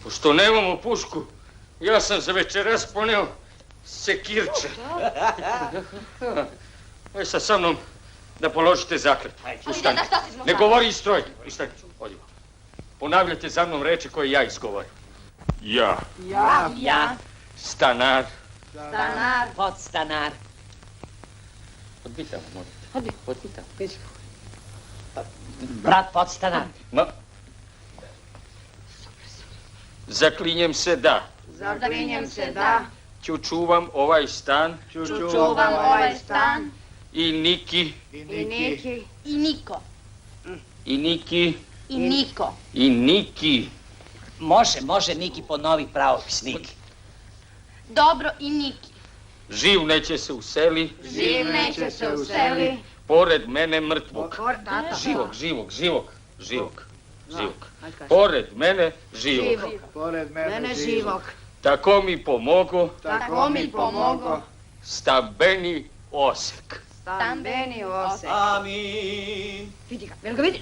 Pošto nemamo pušku, ja sam za večeras poneo sekirče. Aj sad sa mnom da položite zakletvu. Ustani. Ne govori stroj. Ustani. Odimo. Ponavljate za mnom reči koje ja izgovorim. Ja. Stanar. Podstanar. Odbitamo, molim. Odbitamo. Brat podstanar. Zaklinjem se da. Ću čuvam ovaj stan. I Niki. I Niko. Može Niki ponovi pravopis, Niki. Dobro, i Niki. Živ neće se useli. Pored mene mrtvog. Živog. Pored mene živog. Tako mi pomogu. Stambeni osek. Amin. Vidi ga, jel ga vidiš?